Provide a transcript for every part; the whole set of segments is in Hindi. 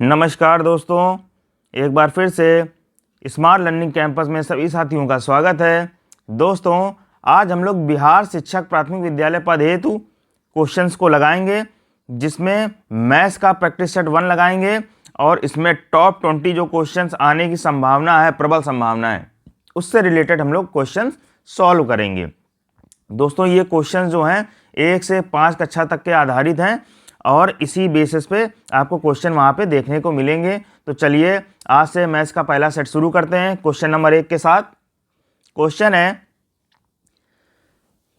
नमस्कार दोस्तों, एक बार फिर से स्मार्ट लर्निंग कैंपस में सभी साथियों का स्वागत है। दोस्तों, आज हम लोग बिहार शिक्षक प्राथमिक विद्यालय पद हेतु क्वेश्चंस को लगाएंगे, जिसमें मैथ्स का प्रैक्टिस सेट 1 लगाएंगे और इसमें टॉप 20 जो क्वेश्चंस आने की संभावना है, प्रबल संभावना है, उससे रिलेटेड हम लोग क्वेश्चंस सॉल्व करेंगे। दोस्तों, ये क्वेश्चंस जो हैं 1 से 5 कक्षा तक के आधारित हैं और इसी बेसिस पे आपको क्वेश्चन वहाँ पे देखने को मिलेंगे। तो चलिए आज से मैथ्स का पहला सेट शुरू करते हैं क्वेश्चन नंबर 1 के साथ। क्वेश्चन है,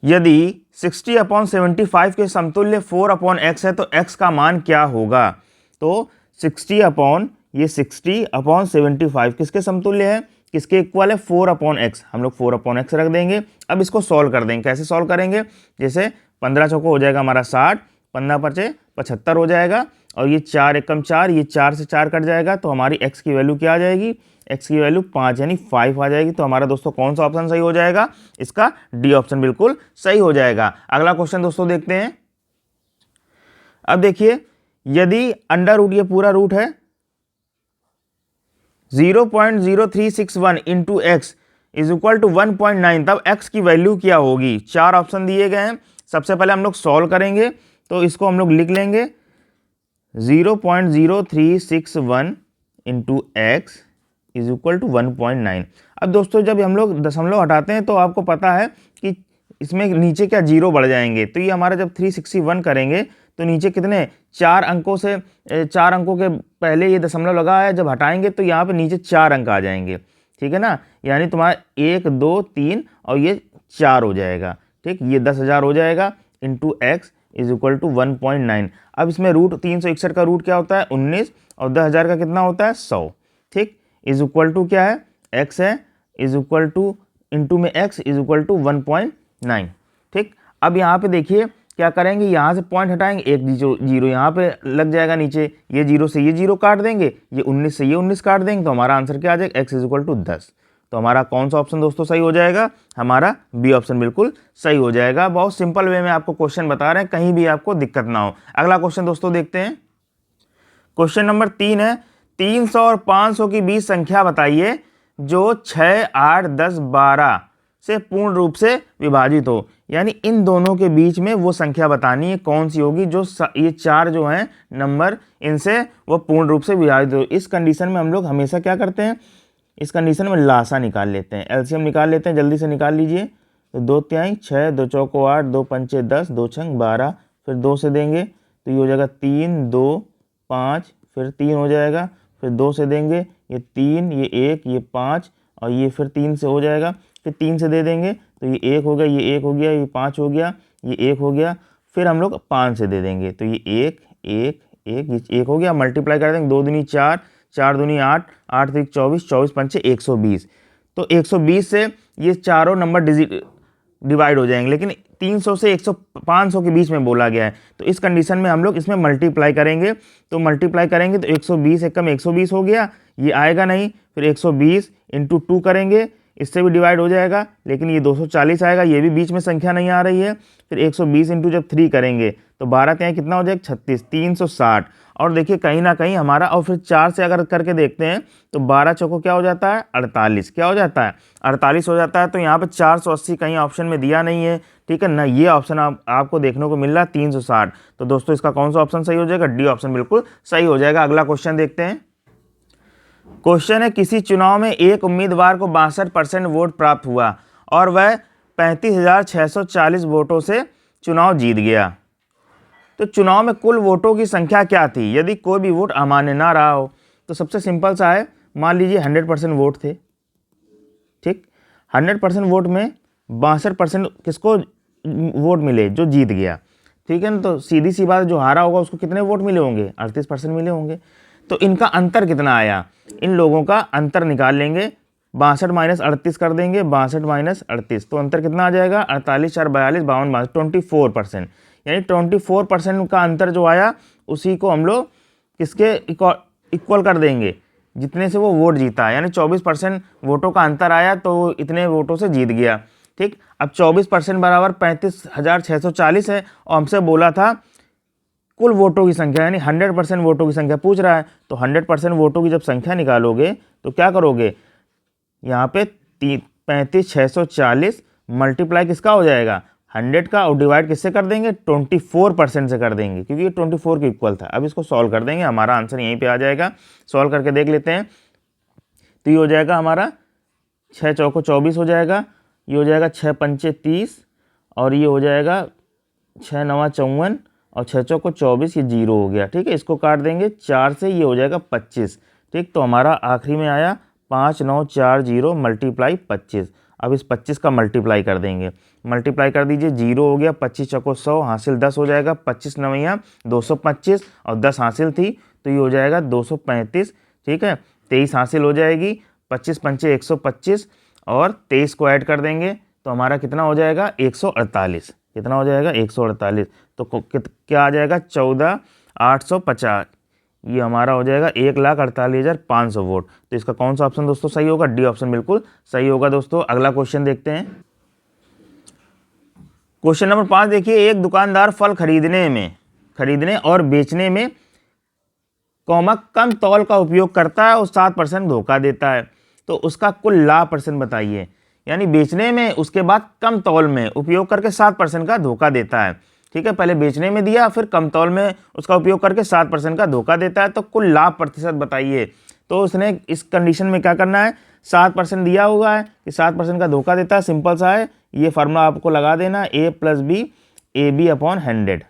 यदि 60/75 के समतुल्य 4/x है तो x का मान क्या होगा। तो 60/75 किसके समतुल्य है, किसके इक्वल है, 4/x। हम लोग 4/x रख देंगे। अब इसको सॉल्व कर देंगे। कैसे सॉल्व करेंगे, जैसे 15 चौको हो जाएगा हमारा 60, 15 पचे 75 हो जाएगा और ये 4 एकम 4, ये 4 से 4 कट जाएगा तो हमारी x की वैल्यू क्या आ जाएगी, x की वैल्यू 5 यानी 5 आ जाएगी। तो हमारा दोस्तों कौन सा ऑप्शन सही हो जाएगा, इसका डी ऑप्शन बिल्कुल सही हो जाएगा। अगला क्वेश्चन दोस्तों देखते हैं। अब देखिए, यदि अंडर रूट, ये पूरा रूट है, 0.0361 into x is equal to 1.9, तब x की वैल्यू क्या होगी। 4 ऑप्शन दिए गए हैं। सबसे पहले हम लोग सॉल्व करेंगे, तो इसको हम लोग लिख लेंगे 0.0361 into x is equal to 1.9। अब दोस्तों जब हम लोग दशमलव हटाते हैं तो आपको पता है कि इसमें नीचे क्या जीरो बढ़ जाएंगे। तो ये हमारा जब 361 करेंगे तो नीचे कितने 4 अंकों से 4 अंकों के पहले ये दशमलव लगा है, जब हटाएंगे तो यहाँ पे नीचे 4 अंक आ जाएंगे। ठीक है ना, यानी तुम्हारा 1 2 3 और ये 4 हो जाएगा। ठीक, ये 10,000 हो जाएगा into x is equal to 1.9। अब इसमें रूट 361 का रूट क्या होता है 19 और 10,000 का कितना होता है 100। ठीक, इज इक्वल टू क्या है, x है, इज इक्वल टू इंटू में x इज इक्वल टू 1.9। ठीक, अब यहाँ पे देखिए क्या करेंगे, यहाँ से पॉइंट हटाएंगे, एक जीरो यहाँ पे लग जाएगा नीचे, ये जीरो से ये जीरो काट देंगे, ये 19 से ये 19 काट देंगे, तो हमारा आंसर क्या आ जाएगा, x इज इक्वल टू 10। तो हमारा कौन सा ऑप्शन दोस्तों सही हो जाएगा, हमारा बी ऑप्शन बिल्कुल सही हो जाएगा। बहुत सिंपल वे में आपको क्वेश्चन बता रहे हैं, कहीं भी आपको दिक्कत ना हो। अगला क्वेश्चन दोस्तों देखते हैं। क्वेश्चन नंबर 3 है, 300 और 500 की बीच संख्या बताइए जो 6, 8, 10, 12 से पूर्ण रूप से विभाजित हो। यानी इन दोनों के बीच में वो संख्या बतानी है, कौन सी होगी जो ये 4 जो हैं नंबर, इनसे वो पूर्ण रूप से विभाजित हो। इस कंडीशन में हम लोग हमेशा क्या करते हैं, इस कंडीशन में लासा निकाल लेते हैं, एलसीएम निकाल लेते हैं। जल्दी से निकाल लीजिए। तो 2 तिहाई 6, 2 चौको 8, 2 पंचे 10, 2 छंग 12, फिर 2 से देंगे तो ये हो जाएगा 3, 2, 5, फिर 3 हो जाएगा, फिर 2 से देंगे, ये 3, ये 1, ये 5 और ये फिर 3 से हो जाएगा, फिर 3 से दे देंगे तो ये 1 हो गया, ये 1 हो गया, ये 5 हो गया, ये 1 हो गया, फिर हम लोग 5 से दे देंगे तो ये 1, 1, 1, ये 1 हो गया। मल्टीप्लाई कर देंगे, 2 दूनी 4, 4 दूनी 8, 8 त्रिक 24, 24 पंचे 120। तो 120 से ये चारों नंबर डिवाइड हो जाएंगे, लेकिन 300 से 500 के बीच में बोला गया है। तो इस कंडीशन में हम लोग इसमें मल्टीप्लाई करेंगे, तो मल्टीप्लाई करेंगे तो 120 एकम 120 हो गया, ये आएगा नहीं, फिर 120 इंटू 2 करेंगे, इससे भी डिवाइड हो जाएगा, लेकिन ये 240 आएगा, ये भी बीच में संख्या नहीं आ रही है। फिर 120 इंटू जब 3 करेंगे तो 12 त्याई कितना हो जाएगा 36, 360। और देखिए कहीं ना कहीं हमारा, और फिर 4 से अगर करके देखते हैं तो 12 चौको क्या हो जाता है 48, क्या हो जाता है 48 हो जाता है। तो यहाँ पे 480 कहीं ऑप्शन में दिया नहीं है। ठीक है ना, ये ऑप्शन आपको देखने को मिल रहा है 360। तो दोस्तों इसका कौन सा ऑप्शन सही हो जाएगा, डी ऑप्शन बिल्कुल सही हो जाएगा। अगला क्वेश्चन देखते हैं। क्वेश्चन है, किसी चुनाव में एक उम्मीदवार को 62% वोट प्राप्त हुआ और वह 35,640 वोटों से चुनाव जीत गया। तो चुनाव में कुल वोटों की संख्या क्या थी यदि कोई भी वोट अमान्य ना रहा हो। तो सबसे सिंपल सा है, मान लीजिए 100% वोट थे। ठीक, 100% वोट में 62% किसको वोट मिले, जो जीत गया। ठीक है ना, तो सीधी सी बात, जो हारा होगा उसको कितने वोट मिले होंगे, 38% मिले होंगे। तो इनका अंतर कितना आया, इन लोगों का अंतर निकाल लेंगे, 62 माइनस 38 कर देंगे, 62 माइनस 38, तो अंतर कितना आ जाएगा 48, 4, 42, 52, 24%। यानी 24% का अंतर जो आया उसी को हम लोग किसके इक्वल कर देंगे, जितने से वो वोट जीता। यानी 24% वोटों का अंतर आया तो इतने वोटों से जीत गया। ठीक, अब 24% बराबर 35,640 है और हमसे बोला था कुल वोटों की संख्या यानी 100% वोटों की संख्या पूछ रहा है। तो 100% वोटों की जब संख्या निकालोगे तो क्या करोगे, यहाँ पे 35,640 मल्टीप्लाई किसका हो जाएगा 100 का, और डिवाइड किससे कर देंगे 24% से कर देंगे, क्योंकि ये 24 के इक्वल था। अब इसको सॉल्व कर देंगे, हमारा आंसर यहीं पे आ जाएगा। सॉल्व करके देख लेते हैं। तो ये हो जाएगा हमारा 6 चौको 24 हो जाएगा, ये हो जाएगा 6 पंचे 30, और ये हो जाएगा 6 नवा 54, और 6 चौको 24, ये 0 हो गया। ठीक है, इसको काट देंगे 4 से, ये हो जाएगा 25। ठीक, तो हमारा आखिरी में आया 5940 मल्टीप्लाई 25। अब इस 25 का मल्टीप्लाई कर देंगे, मल्टीप्लाई कर दीजिए, 0 हो गया, 25 चौको 100, हासिल 10 हो जाएगा, 25 नवैया 225, और 10 हासिल थी तो ये हो जाएगा 235। ठीक है, 23 हासिल हो जाएगी, 25 पंचे 125, और 23 को ऐड कर देंगे तो हमारा कितना हो जाएगा 148। कितना हो जाएगा 148। तो क्या आ जाएगा 14,850। ये हमारा हो जाएगा 1,48,500 वोट। तो इसका कौन सा ऑप्शन दोस्तों सही होगा, डी ऑप्शन बिल्कुल सही होगा। दोस्तों अगला क्वेश्चन देखते हैं। क्वेश्चन नंबर 5 देखिए, एक दुकानदार फल खरीदने और बेचने में कम तौल का उपयोग करता है और 7% धोखा देता है, तो उसका कुल लाभ % बताइए। यानी बेचने में उसके बाद कम तौल में उपयोग करके 7% का धोखा देता है। ठीक है, पहले बेचने में दिया, फिर कम तौल में उसका उपयोग करके 7% का धोखा देता है, तो कुल लाभ % बताइए। तो उसने इस कंडीशन में क्या करना है, 7% दिया हुआ है कि 7% का धोखा देता है, सिंपल सा है, ये फार्मूला आपको लगा देना, A + B AB अपॉन 100,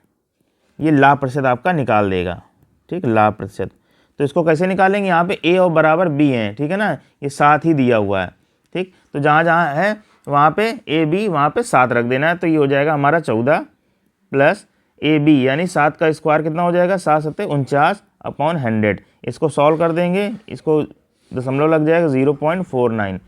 ये लाभ % आपका निकाल देगा। ठीक, लाभ %। तो इसको कैसे निकालेंगे, यहाँ पे A और बराबर B है, ठीक है ना, ये 7 ही दिया हुआ है। ठीक, तो जहाँ जहाँ है वहाँ पे AB, वहाँ पे 7 रख देना है। तो ये हो जाएगा हमारा 14 प्लस AB, यानी 7 का स्क्वायर कितना हो जाएगा 7 7 49 अपॉन 100। इसको सॉल्व कर देंगे, इसको दशमलव लग जाएगा 0.49।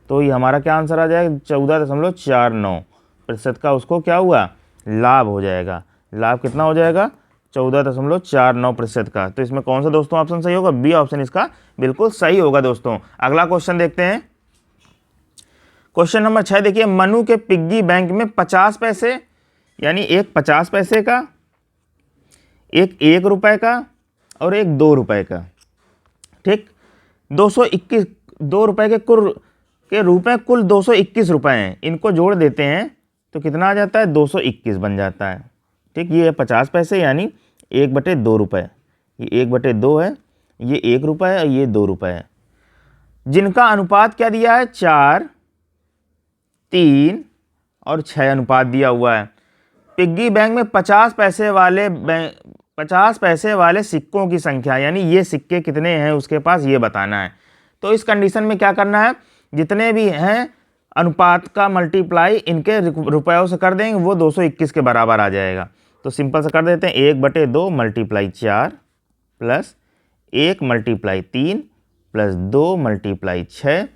तो ये हमारा क्या आंसर आ जाएगा 14.49% का उसको क्या हुआ लाभ हो जाएगा। लाभ कितना हो जाएगा 14.49% का। तो इसमें कौन सा दोस्तों ऑप्शन सही होगा, बी ऑप्शन इसका बिल्कुल सही होगा। दोस्तों अगला क्वेश्चन देखते हैं। क्वेश्चन नंबर 6 देखिए, मनु के पिग्गी बैंक में 50 पैसे, यानी एक 50 पैसे का, एक 1 रुपए का और एक 2 रुपए का। ठीक, 221 2 रुपए के रूप में कुल 221 रुपए हैं। इनको जोड़ देते हैं तो कितना आ जाता है 221 बन जाता है। ठीक, ये है 50 पैसे यानी 1/2 रुपये, ये 1/2 है, ये 1 रुपये है और ये 2 रुपये है, जिनका अनुपात क्या दिया है 4, 3 और 6 अनुपात दिया हुआ है। पिग्गी बैंक में 50 पैसे वाले सिक्कों की संख्या, यानी ये सिक्के कितने हैं उसके पास ये बताना है। तो इस कंडीशन में क्या करना है, जितने भी हैं अनुपात का मल्टीप्लाई इनके रुपयों से कर देंगे, वो 221 के बराबर आ जाएगा। तो सिंपल से कर देते हैं, 1/2 multiply 4 plus 1 multiply 3 plus 2 multiply 6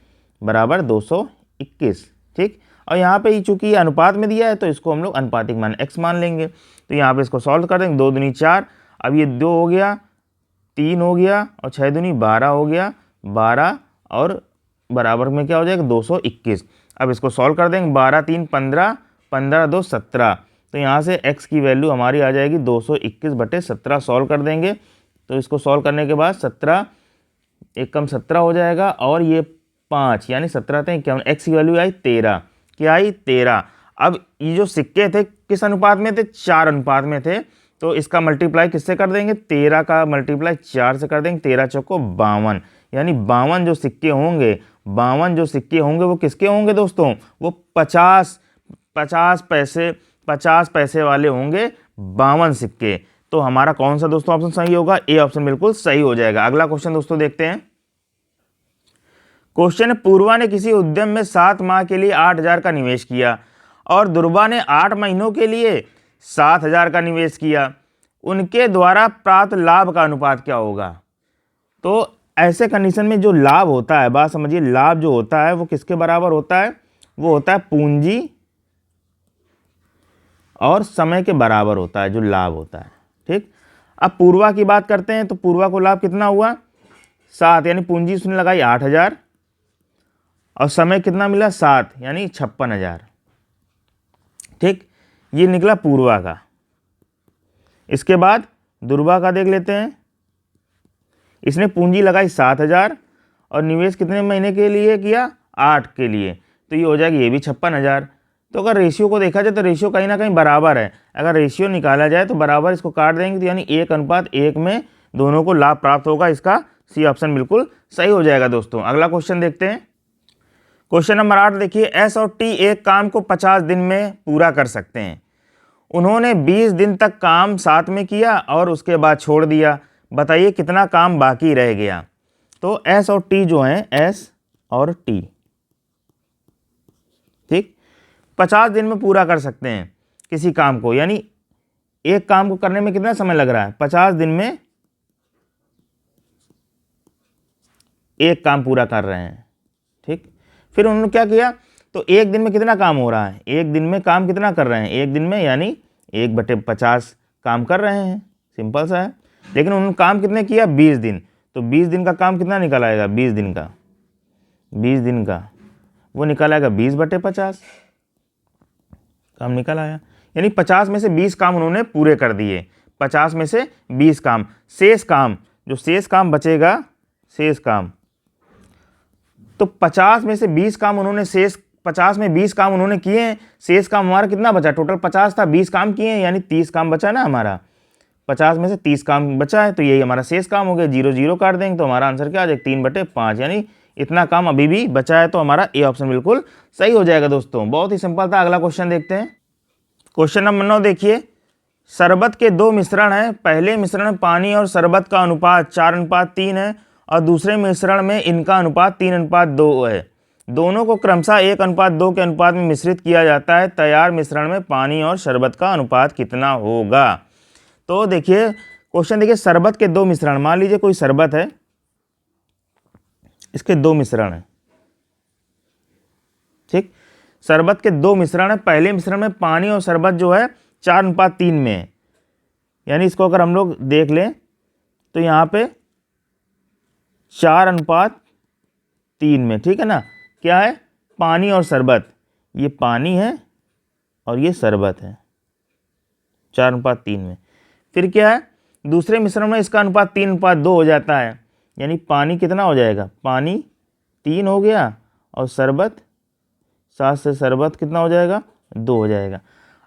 बराबर 221। ठीक, और यहाँ पे चूंकि ये अनुपात में दिया है तो इसको हम लोग अनुपातिक मान x मान लेंगे। तो यहाँ पे इसको सॉल्व कर देंगे, 2 दूनी 4, अब ये 2 हो गया, 3 हो गया और 6 दूनी 12 हो गया, 12 और बराबर में क्या हो जाएगा 221। अब इसको सॉल्व कर देंगे, 12 3 15, 15 2 17। तो यहाँ से x की वैल्यू हमारी आ जाएगी 221/17। सॉल्व कर देंगे तो इसको सॉल्व करने के बाद 17 एक कम 17 हो जाएगा और ये 5 यानी 17 × 51, x की वैल्यू आई 13। क्या आई 13। अब ये जो सिक्के थे किस अनुपात में थे 4 अनुपात में थे, तो इसका मल्टीप्लाई किससे कर देंगे 13 का मल्टीप्लाई 4 से कर देंगे, 13 चौको 52, यानी 52 जो सिक्के होंगे वो किसके होंगे दोस्तों, वो 50 पैसे वाले होंगे 52 सिक्के। तो हमारा कौन सा दोस्तों ऑप्शन सही होगा, ए ऑप्शन बिल्कुल सही हो जाएगा। अगला क्वेश्चन दोस्तों देखते हैं। क्वेश्चन है, पूर्वा ने किसी उद्यम में 7 माह के लिए 8,000 का निवेश किया और दुर्वा ने 8 महीनों के लिए 7,000 का निवेश किया, उनके द्वारा प्राप्त लाभ का अनुपात क्या होगा। तो ऐसे कंडीशन में जो लाभ होता है, बात समझिए, लाभ जो होता है वो किसके बराबर होता है, वो होता है पूंजी और समय के बराबर होता है जो लाभ होता है। ठीक, अब पूर्वा की बात करते हैं तो पूर्वा को लाभ कितना हुआ 7, यानी पूंजी उसने लगाई 8,000 और समय कितना मिला 7 यानी 56,000। ठीक, ये निकला पूर्वा का। इसके बाद दुर्वा का देख लेते हैं। इसने पूंजी लगाई 7,000 और निवेश कितने महीने के लिए किया, 8 के लिए, तो ये हो जाएगी ये भी 56,000। तो अगर रेशियो को देखा जाए तो रेशियो कहीं ना कहीं बराबर है। अगर रेशियो निकाला जाए तो बराबर इसको काट देंगे, तो यानी 1:1 में दोनों को लाभ प्राप्त होगा। इसका सी ऑप्शन बिल्कुल सही हो जाएगा दोस्तों। अगला क्वेश्चन देखते हैं। क्वेश्चन नंबर 8 देखिए, एस और टी एक काम को 50 दिन में पूरा कर सकते हैं। उन्होंने 20 दिन तक काम साथ में किया और उसके बाद छोड़ दिया। बताइए कितना काम बाकी रह गया। तो एस और टी जो हैं, एस और टी, ठीक, 50 दिन में पूरा कर सकते हैं किसी काम को, यानी एक काम को करने में कितना समय लग रहा है, 50 दिन में एक काम पूरा कर रहे हैं। ठीक, फिर उन्होंने क्या किया, तो एक दिन में कितना काम हो रहा है, एक दिन में काम कितना कर रहे हैं, एक दिन में यानी 1/50 काम कर रहे हैं, सिंपल सा है। लेकिन उन्होंने काम कितने किया, 20 दिन, तो 20 दिन का काम कितना निकल आएगा, 20 दिन का वो निकल आएगा 20/50 काम निकल आया। यानी 50 में से 20 काम उन्होंने पूरे कर दिए, 50 में से 20 काम। शेष काम, जो शेष काम बचेगा, शेष काम, तो 50 में से 20 काम उन्होंने 50 में 20 काम उन्होंने किए हैं, शेष काम हमारा कितना बचा, टोटल 50 था, 20 काम किए हैं, यानी 30 काम बचा ना हमारा, 50 में से 30 काम बचा है, तो यही हमारा शेष काम हो गया। 0 0 काट देंगे तो हमारा आंसर क्या आ जाएगा, 3/5, यानी इतना काम अभी भी बचा है, तो हमारा ए ऑप्शन बिल्कुल सही हो जाएगा दोस्तों। बहुत ही सिंपल था। अगला क्वेश्चन देखते हैं। क्वेश्चन नंबर 9 देखिए, शरबत के 2 मिश्रण हैं। पहले मिश्रण में पानी और शरबत का अनुपात 4:3 है और दूसरे मिश्रण में इनका अनुपात 3:2 है। दोनों को क्रमशः 1:2 के अनुपात में मिश्रित किया जाता है। तैयार मिश्रण में पानी और शरबत का अनुपात कितना होगा। तो देखिए क्वेश्चन, देखिए शरबत के 2 मिश्रण, मान लीजिए कोई शरबत है, इसके 2 मिश्रण है, ठीक, शरबत के 2 मिश्रण है। पहले मिश्रण में पानी और शरबत जो है 4:3 में है, यानी इसको अगर हम लोग देख लें तो यहाँ पे 4:3 में, ठीक है ना, क्या है, पानी और शरबत, ये पानी है और ये शरबत है, 4:3 में। फिर क्या है, दूसरे मिश्रण में इसका अनुपात 3:2 हो जाता है, यानी पानी कितना हो जाएगा, पानी 3 हो गया और शरबत 7 से शरबत कितना हो जाएगा, 2 हो जाएगा।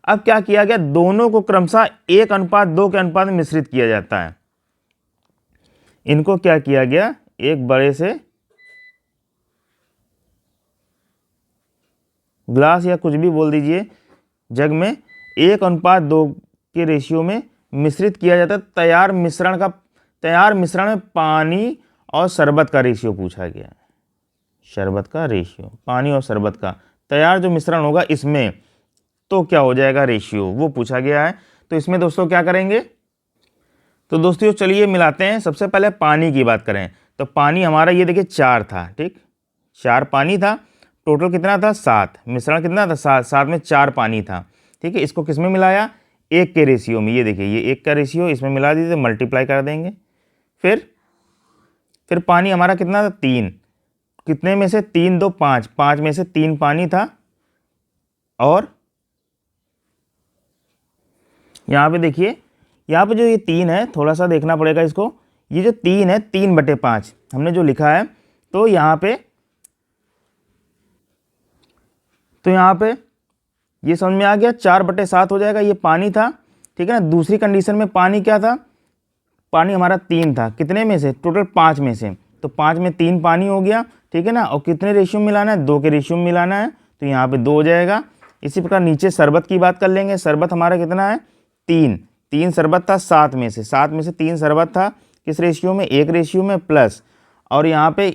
अब क्या किया गया, दोनों को क्रमशः 1:2 के अनुपात में मिश्रित किया जाता है। इनको क्या किया गया, एक बड़े से ग्लास या कुछ भी बोल दीजिए, जग में 1:2 के रेशियो में मिश्रित किया जाता है। तैयार मिश्रण में पानी और शरबत का रेशियो पूछा गया है, शरबत का रेशियो, पानी और शरबत का तैयार जो मिश्रण होगा इसमें, तो क्या हो जाएगा रेशियो, वो पूछा गया है। तो इसमें दोस्तों क्या करेंगे, तो दोस्तों चलिए मिलाते हैं। सबसे पहले पानी की बात करें तो पानी हमारा ये देखिए 4 था, ठीक, 4 पानी था, टोटल कितना था 7, मिश्रण कितना था 7, 7 में 4 पानी था, ठीक है। इसको किस में मिलाया, 1 के रेशियो में, ये देखिए ये 1 का रेशियो, इसमें मिला दीजिए, मल्टीप्लाई कर देंगे। फिर पानी हमारा कितना था 3, कितने में से 3 2 5, 5 में से 3 पानी था, और यहाँ पे देखिए, यहाँ पे जो ये 3 है, थोड़ा सा देखना पड़ेगा इसको, ये जो 3 है 3/5 हमने जो लिखा है, तो यहाँ पे ये समझ में आ गया, 4/7 हो जाएगा, ये पानी था, ठीक है ना। दूसरी कंडीशन में पानी क्या था, पानी हमारा 3 था, कितने में से, टोटल 5 में से, तो 5 में 3 पानी हो गया, ठीक है ना। और कितने रेशियो में मिलाना है, 2 के रेशियो में मिलाना है, तो यहाँ पे 2 हो जाएगा। इसी प्रकार नीचे शरबत की बात कर लेंगे। शरबत हमारा कितना है, 3 शरबत था 7 में से, 7 में से 3 शरबत था, किस रेशियो में, 1 रेशियो में, प्लस, और यहाँ पे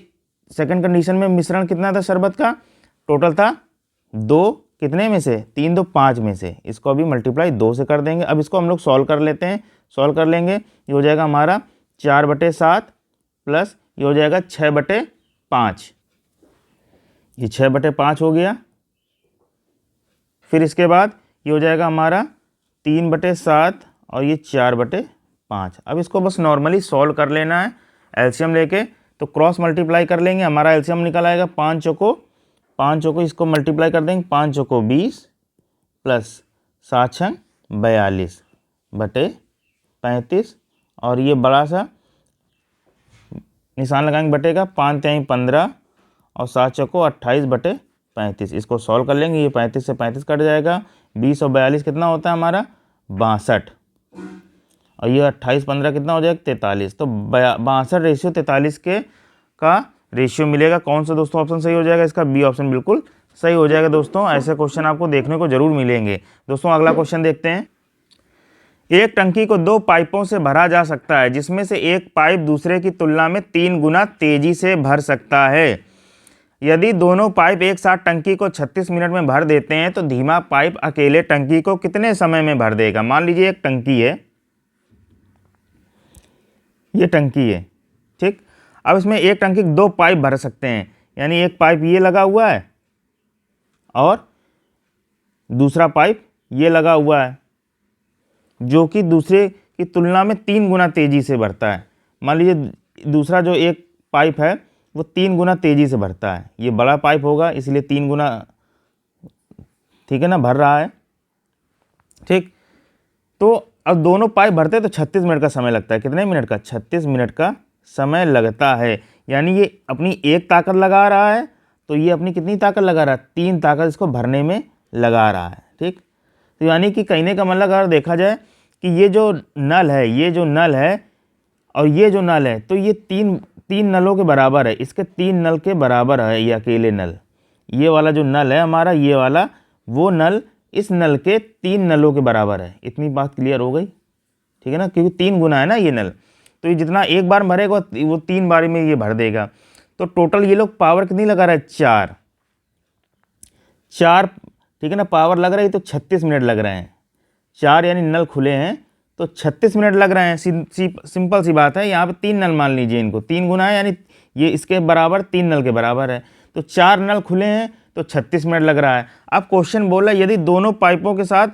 सेकंड कंडीशन में मिश्रण कितना था शरबत का, टोटल था 2, कितने में से, 3 2 5 में से, इसको अभी मल्टीप्लाई 2 से कर देंगे। अब इसको हम लोग सॉल्व कर लेते हैं, सॉल्व कर लेंगे, ये हो जाएगा हमारा 4/7 प्लस ये हो जाएगा 6/5, ये 6/5 हो गया। फिर इसके बाद ये हो जाएगा हमारा 3/7 और ये 4/5। अब इसको बस नॉर्मली सॉल्व कर लेना है एलसीएम लेके, तो क्रॉस मल्टीप्लाई कर लेंगे, हमारा एलसीएम निकल आएगा 5 चौको इसको मल्टीप्लाई कर देंगे, 5 चौको 20 प्लस 7 6 42/35 और ये बड़ा सा निशान लगाएंगे बटे का, 5×3 15 और 7 चौको 28/35। इसको सॉल्व कर लेंगे, ये 35 से 35 कट जाएगा, 20 और 42 कितना होता है हमारा 62, और ये 28 15 कितना हो जाएगा 43। तो 62:43 के का रेशियो मिलेगा। कौन सा दोस्तों ऑप्शन सही हो जाएगा? इसका बी ऑप्शन बिल्कुल सही हो जाएगा दोस्तों। ऐसे क्वेश्चन आपको देखने को जरूर मिलेंगे। दोस्तों अगला क्वेश्चन देखते हैं। एक टंकी को 2 पाइपों से भरा जा सकता है, जिसमें से एक पाइप दूसरे की तुलना में 3 गुना तेजी से भर सकता है। यदि दोनों पाइप एक साथ टंकी को 36 मिनट में भर देते हैं तो धीमा पाइप अकेले टंकी को कितने समय में भर देगा? मान लीजिए एक टंकी है, ये टंकी है, ठीक। अब इसमें एक टंकी 2 पाइप भर सकते हैं, यानी एक पाइप ये लगा हुआ है और दूसरा पाइप ये लगा हुआ है, जो कि दूसरे की तुलना में 3 गुना तेजी से भरता है। मान लीजिए दूसरा जो एक पाइप है वो 3 गुना तेजी से भरता है, ये बड़ा पाइप होगा इसलिए 3 गुना, ठीक है ना, भर रहा है, ठीक। तो अब दोनों पाइप भरते हैं तो 36 मिनट का समय लगता है। कितने मिनट का? 36 मिनट का समय लगता है। यानी ये अपनी एक ताकत लगा रहा है, तो ये अपनी कितनी ताकत लगा रहा है? 3 ताकत इसको भरने में लगा रहा है, ठीक। तो यानी कि कहने का मतलब अगर देखा जाए कि ये जो नल है, ये जो नल है और ये जो नल है, तो ये तीन नलों के बराबर है। इसके 3 नल के बराबर है ये अकेले नल। ये वाला जो नल है हमारा, ये वाला, वो नल इस नल के 3 नलों के बराबर है। इतनी बात क्लियर हो गई, ठीक है ना, क्योंकि 3 गुना है ना ये नल, तो ये जितना एक बार भरेगा वो 3 बार में ये भर देगा। तो टोटल ये लोग पावर कितनी लगा रहा है? 4, ठीक है ना, पावर लग रही है तो 36 मिनट लग रहे हैं। 4 यानी नल खुले हैं तो 36 मिनट लग रहे हैं। सिंपल सी बात है। यहाँ पे 3 नल मान लीजिए, इनको 3 गुना है, यानी ये इसके बराबर 3 नल के बराबर है। तो 4 नल खुले हैं तो 36 मिनट लग रहा है। अब क्वेश्चन बोला यदि दोनों पाइपों के साथ,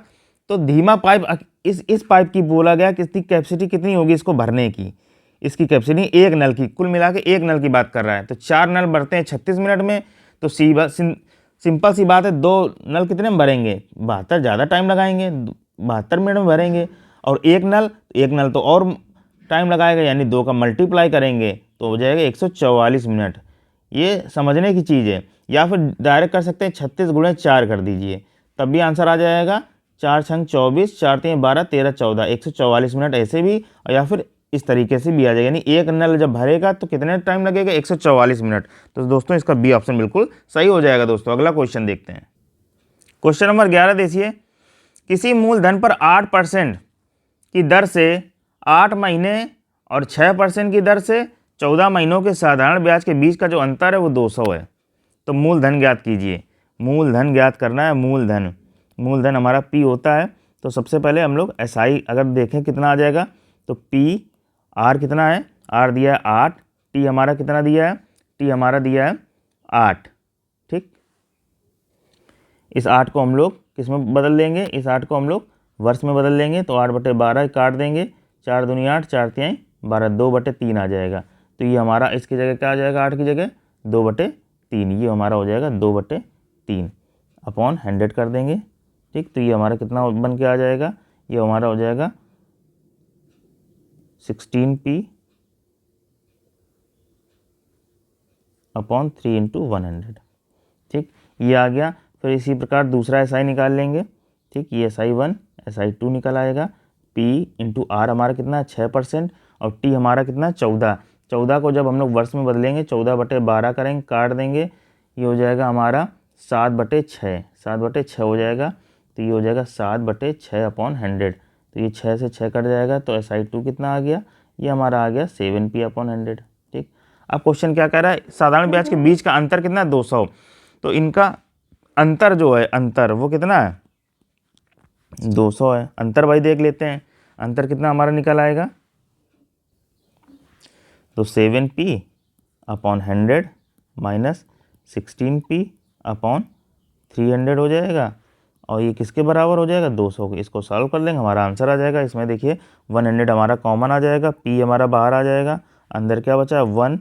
तो धीमा पाइप, इस पाइप की बोला गया कि इसकी कैपेसिटी कितनी होगी इसको भरने की। इसकी कैपेसिटी एक नल की, कुल मिला के एक नल की बात कर रहा है। तो 4 नल भरते हैं 36 मिनट में, तो सिंपल सी बात है, 2 नल कितने में भरेंगे? 72, ज़्यादा टाइम लगाएंगे, 72 मिनट में भरेंगे। और एक नल तो और टाइम लगाएगा, यानी 2 का मल्टीप्लाई करेंगे तो हो जाएगा 144 मिनट। ये समझने की चीज़ है। या फिर डायरेक्ट कर सकते हैं 36 × 4 कर दीजिए, तब भी आंसर आ जाएगा। 4 × 24, 4 × 3 12, 13 14, 144 मिनट ऐसे भी, या फिर इस तरीके से भी आ जाएगा। यानी एक नल जब भरेगा तो कितने टाइम लगेगा? 144 मिनट। तो दोस्तों इसका बी ऑप्शन बिल्कुल सही हो जाएगा। दोस्तों अगला क्वेश्चन देखते हैं। क्वेश्चन नंबर 11 देखिए। किसी मूलधन पर 8% की दर से 8 महीने और 6% की दर से 14 महीनों के साधारण ब्याज के बीच का जो अंतर है वो 200 है। तो मूलधन ज्ञात कीजिए। मूलधन ज्ञात करना है। मूलधन हमारा P होता है। तो सबसे पहले हम लोग SI अगर देखें कितना आ जाएगा, तो P R कितना है? R दिया है 8, T हमारा कितना दिया है? T हमारा दिया है 8, ठीक। इस 8 को हम लोग किस में बदल लेंगे? इस 8 को हम लोग वर्ष में बदल लेंगे। तो 8/12 काट देंगे, 4 दूनी 8, 4 तिहाई 12, 2/3 आ जाएगा। तो ये हमारा इसकी जगह क्या आ जाएगा? 8 की जगह 2/3, ये हमारा हो जाएगा 2/3 अपॉन 100 कर देंगे, ठीक। तो ये हमारा कितना बन के आ जाएगा? ये हमारा हो जाएगा 16P अपॉन 3 × 100, ठीक। ये आ गया। फिर इसी प्रकार दूसरा SI निकाल लेंगे, ठीक। ये SI1 SI2 निकल आएगा। P × R हमारा कितना है? 6%, और T हमारा कितना है? 14। 14 को जब हम लोग वर्ष में बदलेंगे 14/12 करेंगे, काट देंगे, ये हो जाएगा हमारा 7/6, 7/6 हो जाएगा। तो ये हो जाएगा 7/6 अपॉन 100। तो ये 6 से 6 कट जाएगा। तो SI2 कितना आ गया? ये हमारा आ गया 7P अपॉन 100, ठीक। अब क्वेश्चन क्या कह रहा है? साधारण ब्याज के बीच का अंतर कितना है? 200। तो इनका अंतर जो है, अंतर वो कितना है? 200 है। अंतर भाई देख लेते हैं, अंतर कितना हमारा निकल आएगा? तो 7P upon 100 minus 16P upon 300 हो जाएगा। और ये किसके बराबर हो जाएगा? 200 के। इसको सॉल्व कर लेंगे, हमारा आंसर आ जाएगा। इसमें देखिए 100 हमारा कॉमन आ जाएगा, P हमारा बाहर आ जाएगा, अंदर क्या बचा? 1,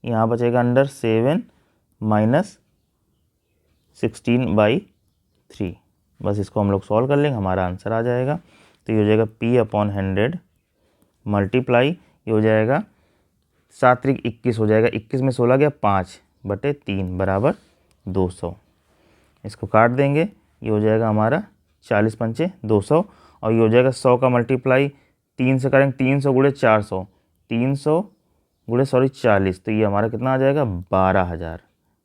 यहाँ बचेगा अंदर 7 माइनस 16/3। बस इसको हम लोग सॉल्व कर लेंगे, हमारा आंसर आ जाएगा। तो ये हो जाएगा P अपॉन 100 मल्टीप्लाई ये हो जाएगा 7 त्रिक 21 हो जाएगा, 21 में 16 गया 5/3 बराबर 200। इसको काट देंगे, ये हो जाएगा हमारा 40 पंचे 200, और ये हो जाएगा 100 का मल्टीप्लाई 3 से करेंगे, 300 गुणे 400, 300 गुणे 40, तो ये हमारा कितना आ जाएगा 12,000।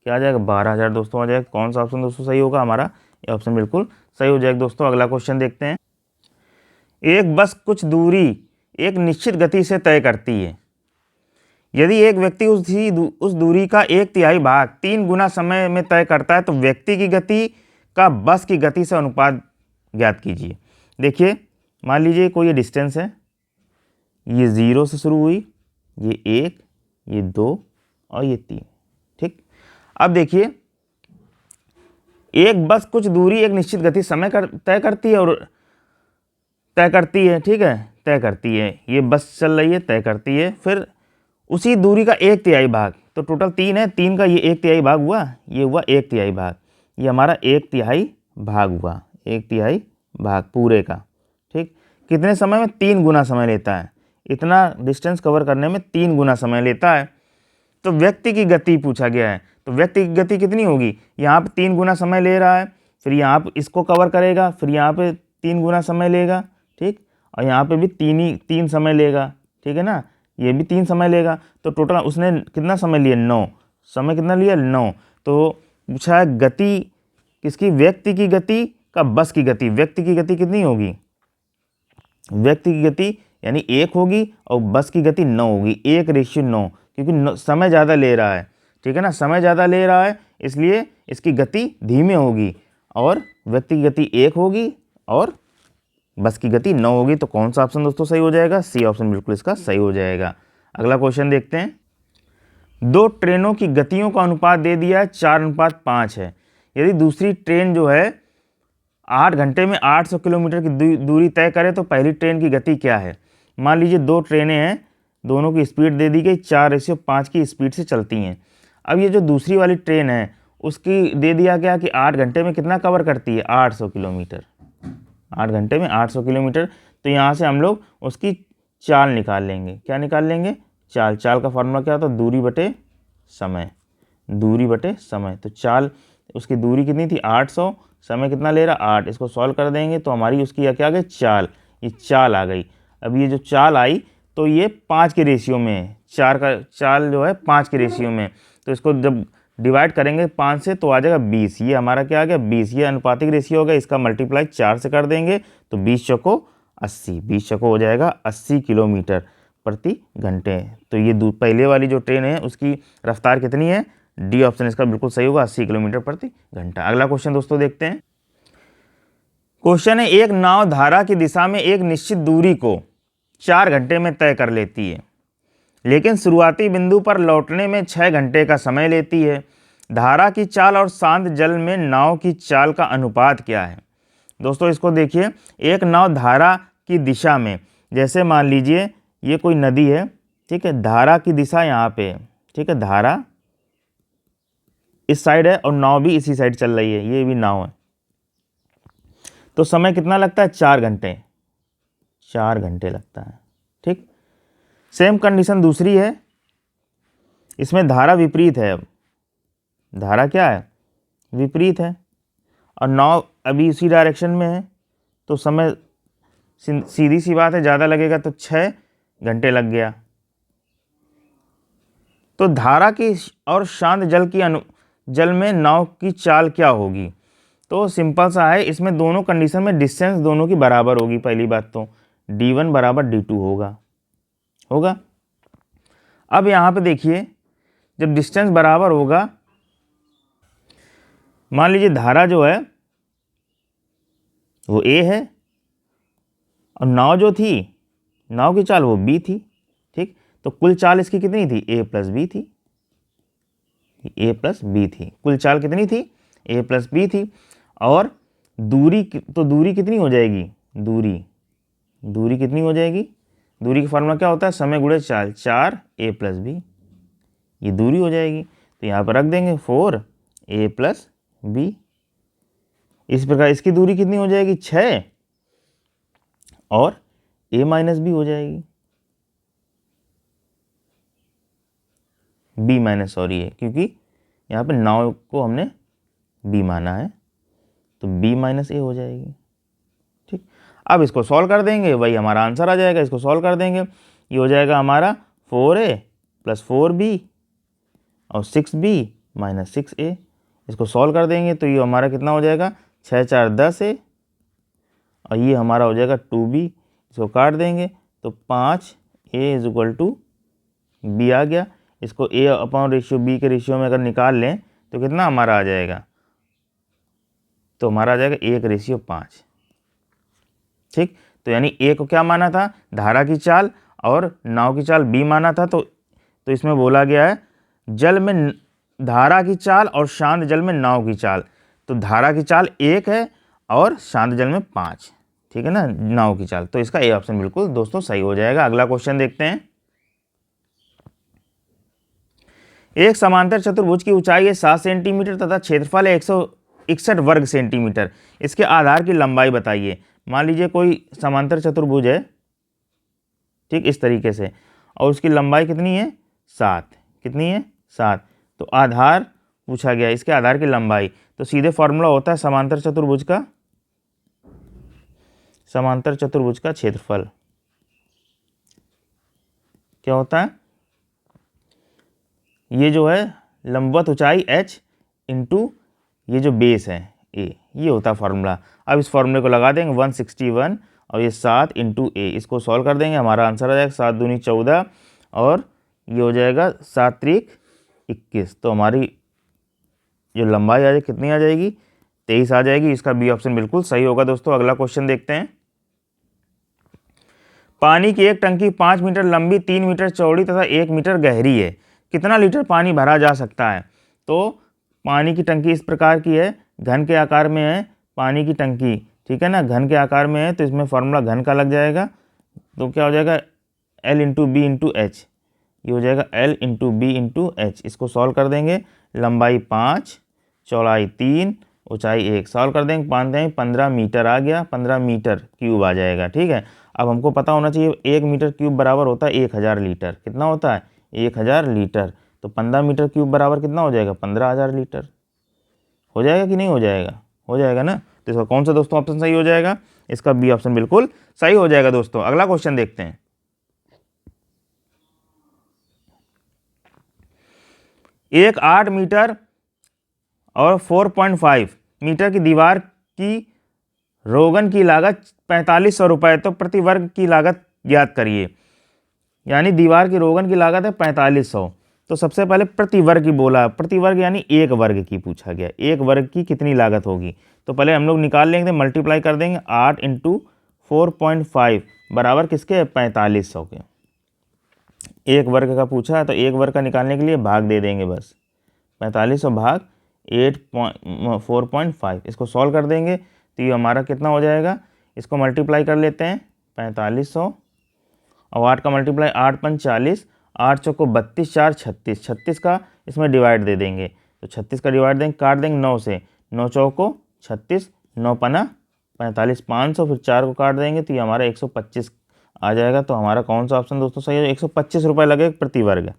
क्या आ जाएगा 12,000 दोस्तों आ जाएगा। कौन सा ऑप्शन दोस्तों सही होगा हमारा? ये ऑप्शन बिल्कुल सही हो जाएगा दोस्तों। अगला क्वेश्चन देखते हैं। एक बस कुछ दूरी एक निश्चित गति से तय करती है। यदि एक व्यक्ति उस दूरी का 1/3 भाग 3 गुना समय में तय करता है तो व्यक्ति की गति का बस की गति से अनुपात ज्ञात कीजिए। देखिए, मान लीजिए कोई ये डिस्टेंस है, ये 0 से शुरू हुई, ये 1, ये 2 और ये 3। ठीक, अब देखिए, एक बस कुछ दूरी एक निश्चित गति समय तय करती है और तय करती है, ठीक है, तय करती है, ये बस चल रही है, तय करती है, फिर उसी दूरी का 1/3 भाग, तो टोटल 3 है, 3 का ये 1/3 भाग हुआ, ये हुआ 1/3 भाग, ये हमारा 1/3 भाग हुआ, 1/3 भाग पूरे का। ठीक, कितने समय में? 3 गुना समय लेता है, इतना डिस्टेंस कवर करने में 3 गुना समय लेता है। तो व्यक्ति की गति पूछा गया है, तो व्यक्ति की गति कितनी होगी? यहाँ पे 3 गुना समय ले रहा है, फिर यहाँ पे इसको कवर करेगा, फिर यहाँ पे 3 गुना समय लेगा, ठीक, और यहाँ पे भी 3 समय लेगा, ठीक है ना, ये भी 3 समय लेगा, तो टोटल उसने कितना समय लिया? 9 समय। कितना लिया? 9। तो पूछा है गति किसकी? व्यक्ति की गति का बस की गति। व्यक्ति की गति कितनी होगी? व्यक्ति की गति यानी 1 होगी और बस की गति 9 होगी, 1:9, क्योंकि समय ज़्यादा ले रहा है, ठीक है ना, समय ज़्यादा ले रहा है, इसलिए इसकी गति धीमे होगी, और व्यक्ति की गति 1 होगी और बस की गति 9 होगी। तो कौन सा ऑप्शन दोस्तों सही हो जाएगा? सी ऑप्शन बिल्कुल इसका सही हो जाएगा। अगला क्वेश्चन देखते हैं। 2 ट्रेनों की गतियों का अनुपात दे दिया है 4:5 है। यदि दूसरी ट्रेन जो है 8 घंटे में 800 किलोमीटर की दूरी तय करे तो पहली ट्रेन की गति क्या है? मान लीजिए 2 ट्रेनें हैं, दोनों की स्पीड दे दी गई, 4:5 की स्पीड से चलती हैं। अब ये जो दूसरी वाली ट्रेन है उसकी दे दिया गया कि 8 घंटे में कितना कवर करती है? 800 किलोमीटर। 8 घंटे में 800 किलोमीटर। तो यहाँ से हम लोग उसकी चाल निकाल लेंगे। क्या निकाल लेंगे? चाल। चाल का फार्मूला क्या होता है? दूरी बटे समय। दूरी बटे समय। तो चाल, उसकी दूरी कितनी थी? 800, समय कितना ले रहा? 8। इसको सॉल्व कर देंगे तो हमारी उसकी क्या आ गई? चाल। ये चाल आ गई। अब ये जो चाल आई तो ये 5 के रेशियो में है। 4 का चाल जो है 5 के रेशियो में, तो इसको जब डिवाइड करेंगे 5 से तो आ जाएगा 20। ये हमारा क्या आ गया? 20। ये अनुपातिक रेशियो हो गया, इसका मल्टीप्लाई 4 से कर देंगे तो 20 चौको 80, 20 चौको हो जाएगा 80 किलोमीटर प्रति घंटे। तो ये पहले वाली जो ट्रेन है उसकी रफ्तार कितनी है? डी ऑप्शन इसका बिल्कुल सही होगा, 80 किलोमीटर प्रति घंटा। अगला क्वेश्चन दोस्तों देखते हैं। क्वेश्चन है, एक नाव धारा की दिशा में एक निश्चित दूरी को 4 घंटे में तय कर लेती है, लेकिन शुरुआती बिंदु पर लौटने में 6 घंटे का समय लेती है। धारा की चाल और शांत जल में नाव की चाल का अनुपात क्या है? दोस्तों इसको देखिए, एक नाव धारा की दिशा में, जैसे मान लीजिए ये कोई नदी है, ठीक है, धारा की दिशा यहाँ पे है, ठीक है, धारा इस साइड है और नाव भी इसी साइड चल रही है, ये भी नाव है, तो समय कितना लगता है? 4 घंटे। 4 घंटे लगता है, ठीक। सेम कंडीशन दूसरी है, इसमें धारा विपरीत है। अब धारा क्या है? विपरीत है, और नाव अभी उसी डायरेक्शन में है, तो समय सीधी सी बात है ज़्यादा लगेगा, तो 6 घंटे लग गया। तो धारा की और शांत जल में नाव की चाल क्या होगी? तो सिंपल सा है, इसमें दोनों कंडीशन में डिस्टेंस दोनों की बराबर होगी। पहली बात तो d1 बराबर d2 होगा। अब यहाँ पे देखिए, जब डिस्टेंस बराबर होगा, मान लीजिए धारा जो है वो a है और नाव जो थी, नाव की चाल वो b थी, ठीक। तो कुल चाल इसकी कितनी थी? a प्लस b थी। a प्लस b थी, कुल चाल कितनी थी? a प्लस b थी। और दूरी, तो दूरी कितनी हो जाएगी? दूरी कितनी हो जाएगी? दूरी का फार्मूला क्या होता है? समय गुणे चाल, 4a प्लस b, ये दूरी हो जाएगी। तो यहाँ पर रख देंगे 4a प्लस b। इस प्रकार इसकी दूरी कितनी हो जाएगी? 6 और a माइनस b हो जाएगी। बी माइनस सॉरी है, क्योंकि यहाँ पे 9 को हमने बी माना है, तो बी माइनस ए हो जाएगी। ठीक, अब इसको सॉल्व कर देंगे, वही हमारा आंसर आ जाएगा। इसको सॉल्व कर देंगे, ये हो जाएगा हमारा 4a प्लस 4b और 6b माइनस 6a। इसको सॉल्व कर देंगे तो ये हमारा कितना हो जाएगा, 6 4 10a और ये हमारा हो जाएगा 2b। इसको काट देंगे तो 5a is equal to B आ गया। इसको a अपॉन रेशियो b के रेशियो में अगर निकाल लें तो कितना हमारा आ जाएगा, तो हमारा आ जाएगा 1:5। ठीक, तो यानी a को क्या माना था, धारा की चाल, और नाव की चाल b माना था। तो इसमें बोला गया है जल में धारा की चाल और शांत जल में नाव की चाल। तो धारा की चाल 1 है और शांत जल में 5, ठीक है ना, नाव की चाल। तो इसका ए ऑप्शन बिल्कुल दोस्तों सही हो जाएगा। अगला क्वेश्चन देखते हैं। एक समांतर चतुर्भुज की ऊंचाई है 7 सेंटीमीटर तथा क्षेत्रफल है 161 वर्ग सेंटीमीटर। इसके आधार की लंबाई बताइए। मान लीजिए कोई समांतर चतुर्भुज है, ठीक, इस तरीके से, और उसकी लंबाई कितनी है, 7। कितनी है, 7। तो आधार पूछा गया, इसके आधार की लंबाई। तो सीधे फॉर्मूला होता है समांतर चतुर्भुज का क्षेत्रफल। क्या होता है, ये जो है लंबवत ऊंचाई h इंटू ये जो बेस है a, ये होता है फॉर्मूला। अब इस फॉर्मूले को लगा देंगे 161 और ये 7 इंटू a। इसको सॉल्व कर देंगे, हमारा आंसर आ जाएगा 7 दूनी 14 और ये हो जाएगा 7 त्रिक 21। तो हमारी जो लंबाई आ जाएगी कितनी आ जाएगी, 23 आ जाएगी। इसका बी ऑप्शन बिल्कुल सही होगा। दोस्तों अगला क्वेश्चन देखते हैं। पानी की एक टंकी 5 मीटर लंबी, 3 मीटर चौड़ी तथा 1 मीटर गहरी है। कितना लीटर पानी भरा जा सकता है। तो पानी की टंकी इस प्रकार की है, घन के आकार में है पानी की टंकी, ठीक है ना, घन के आकार में है, तो इसमें फॉर्मूला घन का लग जाएगा। तो क्या हो जाएगा, L into b into h. ये हो जाएगा L into b into h. इसको सॉल्व कर देंगे, लंबाई 5, चौड़ाई 3, ऊंचाई 1। सॉल्व कर देंगे, 15 मीटर आ गया, 15 मीटर क्यूब आ जाएगा। ठीक है, अब हमको पता होना चाहिए 1 मीटर क्यूब बराबर होता है 1000 लीटर। कितना होता है, 1000 लीटर। तो 15 मीटर क्यूब बराबर कितना हो जाएगा, 15000 लीटर। हो जाएगा कि नहीं हो जाएगा, हो जाएगा ना। तो इसका कौन सा दोस्तों ऑप्शन सही हो जाएगा, इसका बी ऑप्शन बिल्कुल सही हो जाएगा। दोस्तों अगला क्वेश्चन देखते हैं। एक 8 मीटर और 4.5 मीटर की दीवार की रोगन की लागत 4500 रुपये, तो प्रति वर्ग की लागत ज्ञात करिए। यानी दीवार की रोगन की लागत है 4500। तो सबसे पहले प्रति वर्ग की बोला, प्रति वर्ग यानी एक वर्ग की पूछा गया, एक वर्ग की कितनी लागत होगी। तो पहले हम लोग निकाल लेंगे, मल्टीप्लाई कर देंगे 8 इंटू 4.5 बराबर किसके, 4500 के। एक वर्ग का पूछा है तो एक वर्ग का निकालने के लिए भाग दे देंगे बस, 4500 भाग 4.5। इसको सॉल्व कर देंगे तो ये हमारा कितना हो जाएगा, इसको मल्टीप्लाई कर लेते हैं 4500 और 8 का मल्टीप्लाई 8 पंच 40, 8 चौको 32, 4 36, 36 का इसमें डिवाइड दे देंगे। तो 36 का डिवाइड देंगे, काट देंगे 9 से, 9 चौको 36, 9 पना 45, 500, फिर 4 को काट देंगे तो ये हमारा 125 आ जाएगा। तो हमारा कौन सा ऑप्शन दोस्तों सही है, 125 रुपये लगे प्रति वर्ग।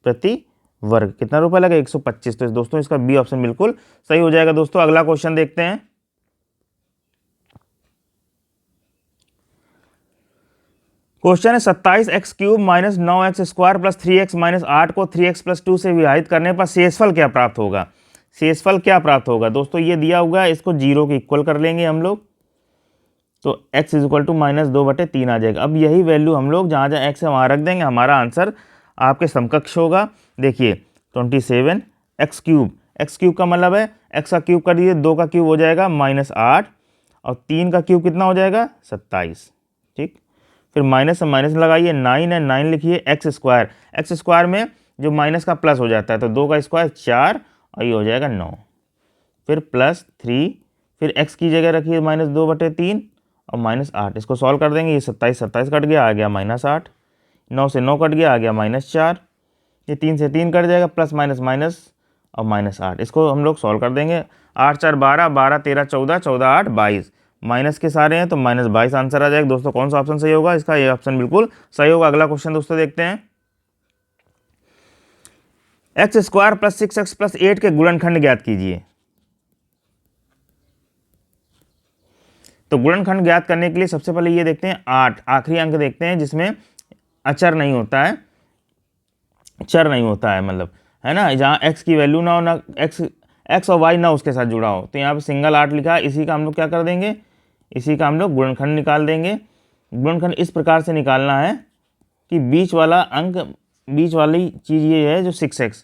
प्रति वर्ग कितना रुपये लगे, 125। तो दोस्तों इसका बी ऑप्शन बिल्कुल सही हो जाएगा। दोस्तों अगला क्वेश्चन देखते हैं। क्वेश्चन है 27x³ minus 9x² plus 3x minus 8 को 3x प्लस 2 से विभाजित करने पर शेषफल क्या प्राप्त होगा। शेषफल क्या प्राप्त होगा दोस्तों, ये दिया हुआ है, इसको 0 के इक्वल कर लेंगे हम लोग। तो x इज इक्वल टू -2/3 आ जाएगा। अब यही वैल्यू हम लोग जहाँ जहाँ x है वहाँ रख देंगे, हमारा आंसर आपके समकक्ष होगा। देखिए 27x³ x³ का मतलब है x का क्यूब कर दीजिए, 2 का क्यूब हो जाएगा -8 और 3 का क्यूब कितना हो जाएगा 27। ठीक, फिर माइनस से माइनस लगाइए, 9 है, 9 लिखिए, x² में जो माइनस का प्लस हो जाता है, तो 2 का स्क्वायर 4 और ये हो जाएगा 9। फिर प्लस 3, फिर x की जगह रखिए -2/3 और -8। इसको सॉल्व कर देंगे, ये 27 कट गया, आ गया -8, 9 से 9 कट गया, आ गया -4, ये 3 से 3 कट जाएगा, प्लस माइनस माइनस और -8। इसको हम लोग सॉल्व कर देंगे, 8 4 12, 12 13 14, 14 8 22, माइनस के सारे हैं तो -22 आंसर आ जाएगा। दोस्तों कौन सा ऑप्शन सही होगा, इसका ये ऑप्शन बिल्कुल सही होगा। अगला क्वेश्चन दोस्तों देखते हैं। X square plus 6x plus 8 के गुणनखंड ज्ञात कीजिए। तो गुणनखंड ज्ञात करने के लिए सबसे पहले ये देखते हैं 8, आखिरी अंक देखते हैं जिसमें अचर नहीं होता है, चर नहीं होता है, मतलब है ना, जहाँ x की वैल्यू ना हो, ना x और y ना उसके साथ जुड़ा हो। तो यहाँ पे सिंगल 8 लिखा है, इसी का हम लोग क्या कर देंगे, इसी का हम लोग गुणनखंड निकाल देंगे। गुणनखंड इस प्रकार से निकालना है कि बीच वाला अंक, बीच वाली चीज़ ये है जो 6x,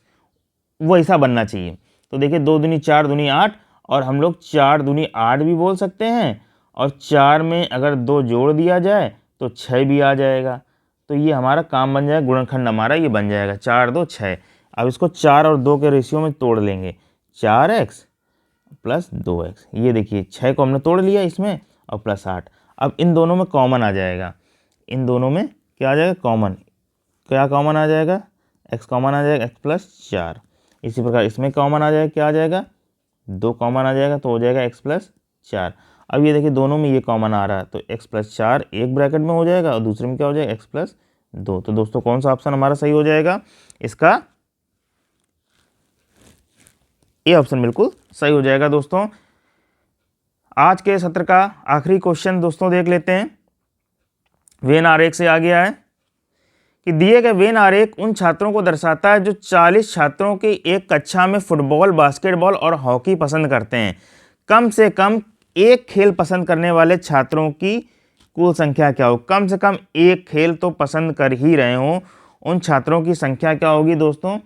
वो ऐसा बनना चाहिए। तो देखिए 2 दूनी 4 दूनी 8, और हम लोग 4 दूनी 8 भी बोल सकते हैं, और 4 में अगर 2 जोड़ दिया जाए तो 6 भी आ जाएगा। तो ये हमारा काम बन जाएगा, गुणनखंड हमारा ये बन जाएगा 4 2 6। अब इसको 4 और 2 के रेशियो में तोड़ लेंगे, 4x प्लस 2x। ये देखिए 6 को हमने तोड़ लिया इसमें, और प्लस 8। अब इन दोनों में कॉमन आ जाएगा, इन दोनों में क्या आ जाएगा, कॉमन। क्या कॉमन आ जाएगा, x कॉमन आ जाएगा, x प्लस 4। इसी प्रकार इसमें कॉमन आ जाएगा, क्या आ जाएगा, 2 कॉमन आ जाएगा, तो हो जाएगा x प्लस 4। अब ये देखिए दोनों में ये कॉमन आ रहा है, तो x प्लस 4 एक ब्रैकेट में हो जाएगा और दूसरे में क्या हो जाएगा, x प्लस 2। तो दोस्तों कौन सा ऑप्शन हमारा सही हो जाएगा, इसका ये ऑप्शन बिल्कुल सही हो जाएगा। दोस्तों आज के सत्र का आखिरी क्वेश्चन दोस्तों देख लेते हैं। वेन आरेख से आ गया है कि दिए गए वेन आरेख उन छात्रों को दर्शाता है जो 40 छात्रों की एक कक्षा में फुटबॉल, बास्केटबॉल और हॉकी पसंद करते हैं। कम से कम एक खेल पसंद करने वाले छात्रों की कुल संख्या क्या हो। कम से कम एक खेल तो पसंद कर ही रहे हो, उन छात्रों की संख्या क्या होगी दोस्तों।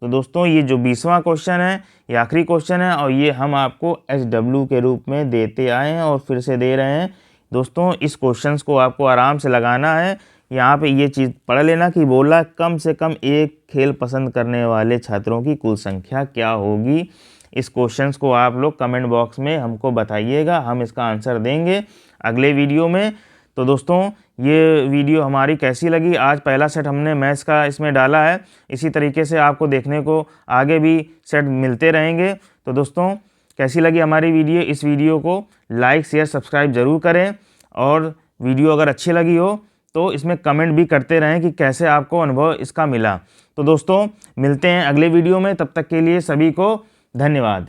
तो दोस्तों ये जो 20वां क्वेश्चन है ये आखिरी क्वेश्चन है, और ये हम आपको SW के रूप में देते आए हैं और फिर से दे रहे हैं। दोस्तों इस क्वेश्चंस को आपको आराम से लगाना है। यहाँ पे ये चीज़ पढ़ लेना कि बोला कम से कम एक खेल पसंद करने वाले छात्रों की कुल संख्या क्या होगी। इस क्वेश्चंस को आप लोग कमेंट बॉक्स में हमको बताइएगा, हम इसका आंसर देंगे अगले वीडियो में। तो दोस्तों ये वीडियो हमारी कैसी लगी, आज पहला सेट हमने मैथ्स का इसमें डाला है, इसी तरीके से आपको देखने को आगे भी सेट मिलते रहेंगे। तो दोस्तों कैसी लगी हमारी वीडियो, इस वीडियो को लाइक शेयर सब्सक्राइब ज़रूर करें, और वीडियो अगर अच्छी लगी हो तो इसमें कमेंट भी करते रहें कि कैसे आपको अनुभव इसका मिला। तो दोस्तों मिलते हैं अगले वीडियो में, तब तक के लिए सभी को धन्यवाद।